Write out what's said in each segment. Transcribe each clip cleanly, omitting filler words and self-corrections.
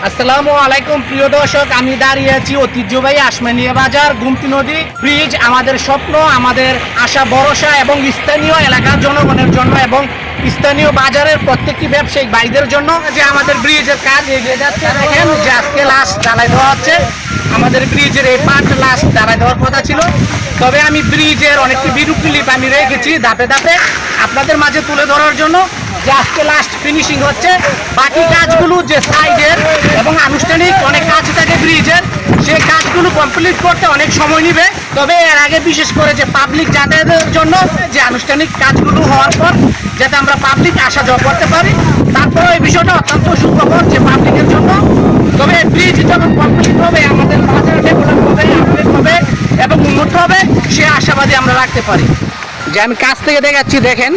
আসসালামু আলাইকুম প্রিয় দর্শক, আমি দাঁড়িয়ে আছি ঐতিহ্যবাহী আসমানিয়া বাজার গোমতী নদী ব্রিজ। আমাদের স্বপ্ন, আমাদের আশা ভরসা এবং স্থানীয় এলাকার জনগণের জন্য এবং স্থানীয় বাজারের প্রত্যেকটি ব্যবসায়িক ভাইদের জন্য যে আমাদের ব্রিজের কাজ এগিয়ে যাচ্ছে। দেখেন যে আজকে লাস্ট ঢালাই দেওয়া হচ্ছে। আমাদের ব্রিজের এই পার্ট লাস্ট ঢালাই দেওয়ার কথা ছিল, তবে আমি ব্রিজের অনেকটি ভিডিও ক্লিপ আমি রেখেছি ধাপে ধাপে আপনাদের মাঝে তুলে ধরার জন্য যে আজকে লাস্ট ফিনিশিং হচ্ছে। বাকি কাজগুলো যে সাইডের এবং আনুষ্ঠানিক অনেক কাজ থাকে ব্রিজের, সেই কাজগুলো কমপ্লিট করতে অনেক সময় নেবে। তবে এর আগে বিশেষ করে যে পাবলিক যাতায়াতের জন্য যে আনুষ্ঠানিক কাজগুলো হওয়ার পর যাতে আমরা পাবলিক আসা যাওয়া করতে পারি, তারপর এই বিষয়টা অত্যন্ত সুখবর যে পাবলিকের জন্য। তবে ব্রিজ যখন কমপ্লিট হবে আমাদের বাজার ডেভেলপ হবে, আপডেট হবে এবং উন্নত হবে, সে আশাবাদী আমরা রাখতে পারি। যে আমি কাছ থেকে দেখাচ্ছি, দেখেন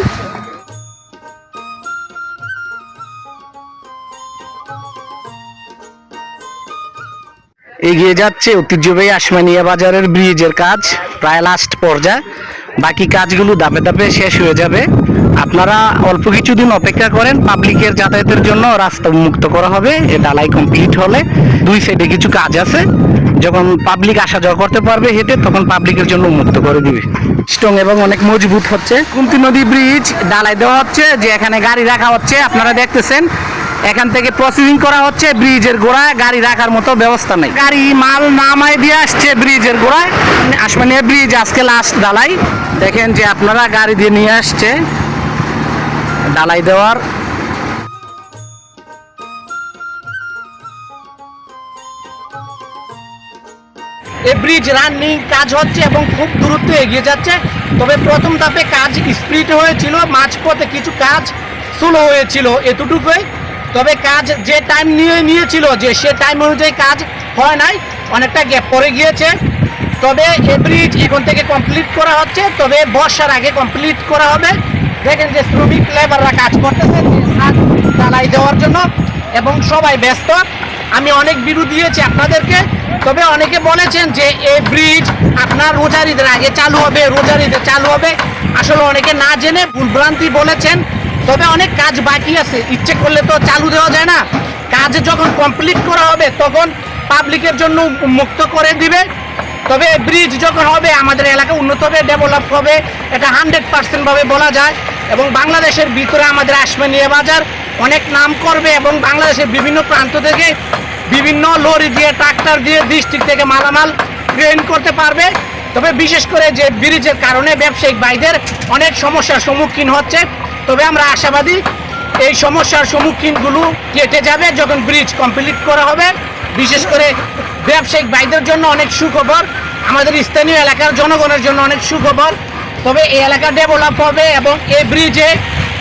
এগিয়ে যাচ্ছে ঐতিহ্যবাহী আসমানিয়া বাজারের ব্রিজের কাজ, প্রায় লাস্ট পর্যায়ে। বাকি কাজগুলো ধাপে ধাপে শেষ হয়ে যাবে। আপনারা অল্প কিছুদিন অপেক্ষা করেন, পাবলিকের যাতায়াতের জন্য রাস্তা উন্মুক্ত করা হবে। এ ঢালাই কমপ্লিট হলে দুই সাইডে কিছু কাজ আছে, যখন পাবলিক আসা যাওয়া করতে পারবে হেঁটে, তখন পাবলিকের জন্য উন্মুক্ত করে দিবে। স্ট্রং এবং অনেক মজবুত হচ্ছে। গোমতী নদী ব্রিজ ঢালাই দেওয়া হচ্ছে, যে এখানে গাড়ি রাখা হচ্ছে আপনারা দেখতেছেন। এখান থেকে প্রসেসিং করা হচ্ছে, ব্রিজের গোড়ায় গাড়ি রাখার মতো ব্যবস্থা নেই, গাড়ি মাল নামায় দিয়ে আসছে ব্রিজের গোড়ায়। আসমানিয়া ব্রিজ আজকে লাস্ট ঢালাই, দেখেন যে আপনারা গাড়ি দিয়ে নিয়ে আসছে ঢালাই দেওয়ার। এই ব্রিজ রানিং কাজ হচ্ছে এবং খুব দ্রুত এগিয়ে যাচ্ছে। তবে প্রথম ধাপে কাজ স্পিড হয়েছিল, মাঝপথে কিছু কাজ স্লো হয়েছিল, এতটুকুই। তবে কাজ যে টাইম নিয়েছিল যে সে টাইম অনুযায়ী কাজ হয় নাই, অনেকটা গ্যাপ পড়ে গিয়েছে। তবে এই ব্রিজ এখন থেকে কমপ্লিট করা হচ্ছে, তবে বর্ষার আগে কমপ্লিট করা হবে। দেখেন যে শ্রমিক লেবাররা কাজ করতেছে ঢালাই দেওয়ার জন্য এবং সবাই ব্যস্ত। আমি অনেক বিরোধ দিয়েছি আপনাদেরকে, তবে অনেকে বলেছেন যে এই ব্রিজ আপনার রোজার ঈদের আগে চালু হবে, রোজার ঈদে চালু হবে। আসলে অনেকে না জেনে ভুলভ্রান্তি বলেছেন। তবে অনেক কাজ বাকি আছে, ইচ্ছে করলে তো চালু দেওয়া যায় না। কাজ যখন কমপ্লিট করা হবে তখন পাবলিকের জন্য মুক্ত করে দিবে। তবে ব্রিজ যখন হবে আমাদের এলাকা উন্নত হবে, ডেভেলপ হবে, এটা 100% ভাবে বলা যায়। এবং বাংলাদেশের ভিতরে আমাদের আসমানিয়া বাজার অনেক নাম করবে এবং বাংলাদেশের বিভিন্ন প্রান্ত থেকে বিভিন্ন লরি দিয়ে, ট্রাক্টর দিয়ে ডিস্ট্রিক্ট থেকে মালামাল ট্রেন করতে পারবে। তবে বিশেষ করে যে ব্রিজের কারণে ব্যবসায়িক ভাইদের অনেক সমস্যার সম্মুখীন হচ্ছে, তবে আমরা আশাবাদী এই সমস্যার সম্মুখীনগুলো কেটে যাবে যখন ব্রিজ কমপ্লিট করা হবে। বিশেষ করে ব্যবসায়িক ভাইদের জন্য অনেক সুখবর, আমাদের স্থানীয় এলাকার জনগণের জন্য অনেক সুখবর। তবে এই এলাকা ডেভেলপ হবে এবং এই ব্রিজে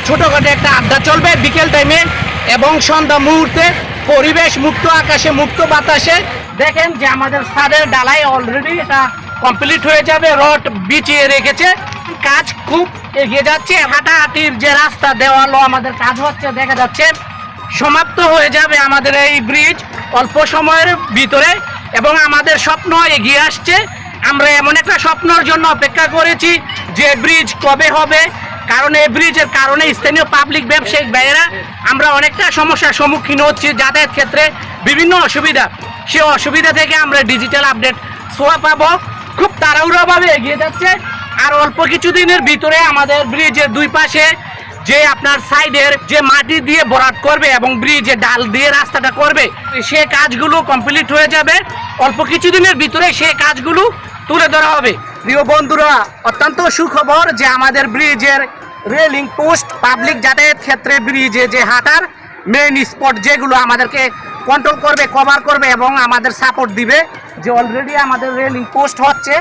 ছোটোখাটো একটা আড্ডা চলবে বিকেল টাইমে এবং সন্ধ্যা মুহূর্তে, পরিবেশ মুক্ত, আকাশে মুক্ত বাতাসে। দেখেন যে আমাদের ছাদের ঢালাই অলরেডি এটা কমপ্লিট হয়ে যাবে, রড বিছিয়ে রেখেছে, কাজ খুব এগিয়ে যাচ্ছে। হাঁটাহাঁটির যে রাস্তা দেওয়ালও আমাদের কাজ হচ্ছে, দেখা যাচ্ছে সমাপ্ত হয়ে যাবে আমাদের এই ব্রিজ অল্প সময়ের ভিতরে এবং আমাদের স্বপ্ন এগিয়ে আসছে। আমরা এমন একটা স্বপ্নের জন্য অপেক্ষা করেছি যে ব্রিজ কবে হবে, কারণ এই ব্রিজের কারণে স্থানীয় পাবলিক ব্যবসায়িক ভাইয়েরা আমরা অনেকটা সমস্যার সম্মুখীন হচ্ছি, যাতায়াত ক্ষেত্রে বিভিন্ন অসুবিধা। সে অসুবিধা থেকে আমরা ডিজিটাল আপডেট সোয়া পাবো, খুব তাড়াহুড়োভাবে এগিয়ে যাচ্ছে। আর অল্প কিছুদিনের ভিতরে আমাদের ব্রিজের দুই পাশে যে আপনার সাইডের যে মাটি দিয়ে ভরাট করবে এবং ব্রিজে ডাল দিয়ে রাস্তাটা করবে, সে কাজগুলো কমপ্লিট হয়ে যাবে অল্প কিছুদিনের ভিতরে, সে কাজগুলো তুলে ধরা হবে। প্রিয় বন্ধুরা, অত্যন্ত সুখবর যে আমাদের ব্রিজের রেলিং পোস্ট, পাবলিক যাতায়াত ক্ষেত্রে ব্রিজে যে হাঁটার মেইন স্পট যেগুলো আমাদেরকে কন্ট্রোল করবে, কভার করবে এবং আমাদের সাপোর্ট দিবে, যে অলরেডি আমাদের রেলিং পোস্ট হচ্ছে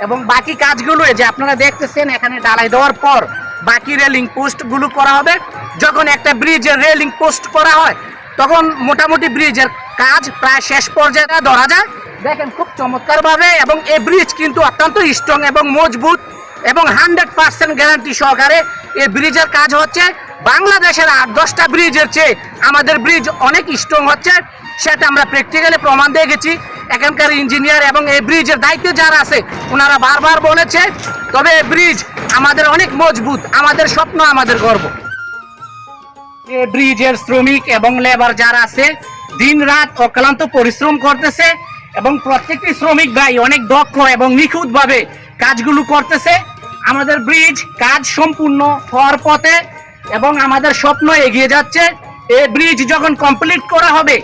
এবং বাকি কাজগুলো যে আপনারা দেখতেছেন এখানে ঢালাই দেওয়ার পর বাকি রেলিং পোস্টগুলো করা হবে। যখন একটা ব্রিজের রেলিং পোস্ট করা হয় তখন মোটামুটি ব্রিজের কাজ প্রায় শেষ পর্যায়ে ধরা যায়। দেখেন খুব চমৎকারভাবে, এবং এই ব্রিজ কিন্তু অত্যন্ত স্ট্রং এবং মজবুত এবং 100% গ্যারান্টি সহকারে এই ব্রিজের কাজ হচ্ছে। বাংলাদেশের 8-10টা ব্রিজের চেয়ে আমাদের ব্রিজ অনেক স্ট্রং হচ্ছে, সেটা আমরা প্র্যাকটিক্যালি প্রমাণ দিয়ে গেছি। এখানকার ইঞ্জিনিয়ার এবং এই ব্রিজের দায়িত্বে যারা আছে ওনারা বারবার বলেছে। তবে এই ব্রিজ আমাদের অনেক মজবুত, আমাদের স্বপ্ন, আমাদের গর্ব। এই ব্রিজের শ্রমিক এবং লেবার যারা আছে দিন রাত অক্লান্ত পরিশ্রম করতেছে এবং প্রত্যেকটি শ্রমিক ভাই অনেক দক্ষ এবং নিখুঁতভাবে কাজগুলো করতেছে। আমাদের ব্রিজ কাজ সম্পূর্ণ হওয়ার পথে এবং আমাদের স্বপ্ন এগিয়ে যাচ্ছে। এই ব্রিজ যখন কমপ্লিট করা হবে,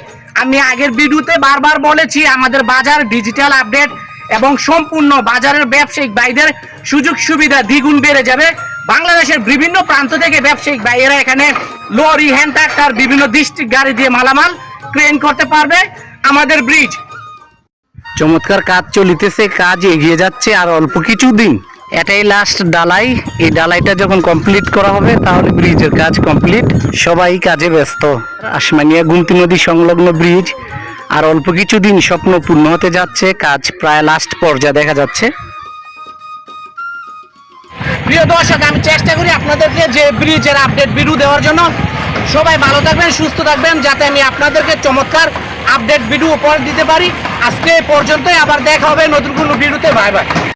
আমি আগের ভিডিওতে বারবার বলেছি, আমাদের বাজার ডিজিটাল আপডেট এবং সম্পূর্ণ বাজারের ব্যবসায়িক ভাইদের সুযোগ সুবিধা দ্বিগুণ বেড়ে যাবে। বাংলাদেশের বিভিন্ন প্রান্ত থেকে ব্যবসায়িক ভাইয়েরা এখানে লরি, হ্যান্ড ট্রাক্টর, বিভিন্ন ডিস্ট্রিক্ট গাড়ি দিয়ে মালামাল ক্রেন করতে পারবে। আমাদের ব্রিজ চমৎকার কাজ চলিতেছে, কাজ এগিয়ে যাচ্ছে আর অল্প কিছু দিন। এটাই লাস্ট ডালাই। এই ডালাইটা যখন কমপ্লিট করা হবে তাহলে ব্রিজের কাজ কমপ্লিট। সবাই কাজে ব্যস্ত। আসমানিয়া গুমতি নদী সংলগ্ন ব্রিজ আর অল্প কিছু দিন স্বপ্ন পূর্ণ হতে যাচ্ছে। কাজ প্রায় লাস্ট পর্যায়ে দেখা যাচ্ছে। প্রিয় দর্শক, আমি চেষ্টা করি আপনাদেরকে যে ব্রিজের আপডেট ভিডিও দেওয়ার জন্য। সবাই ভালো থাকবেন, সুস্থ থাকবেন, যাতে আমি আপনাদেরকে চমৎকার আপডেট ভিডিও উপহার দিতে পারি। আজকে এই পর্যন্তই, আবার দেখা হবে নতুন কোনো ভিডিওতে। Bye bye.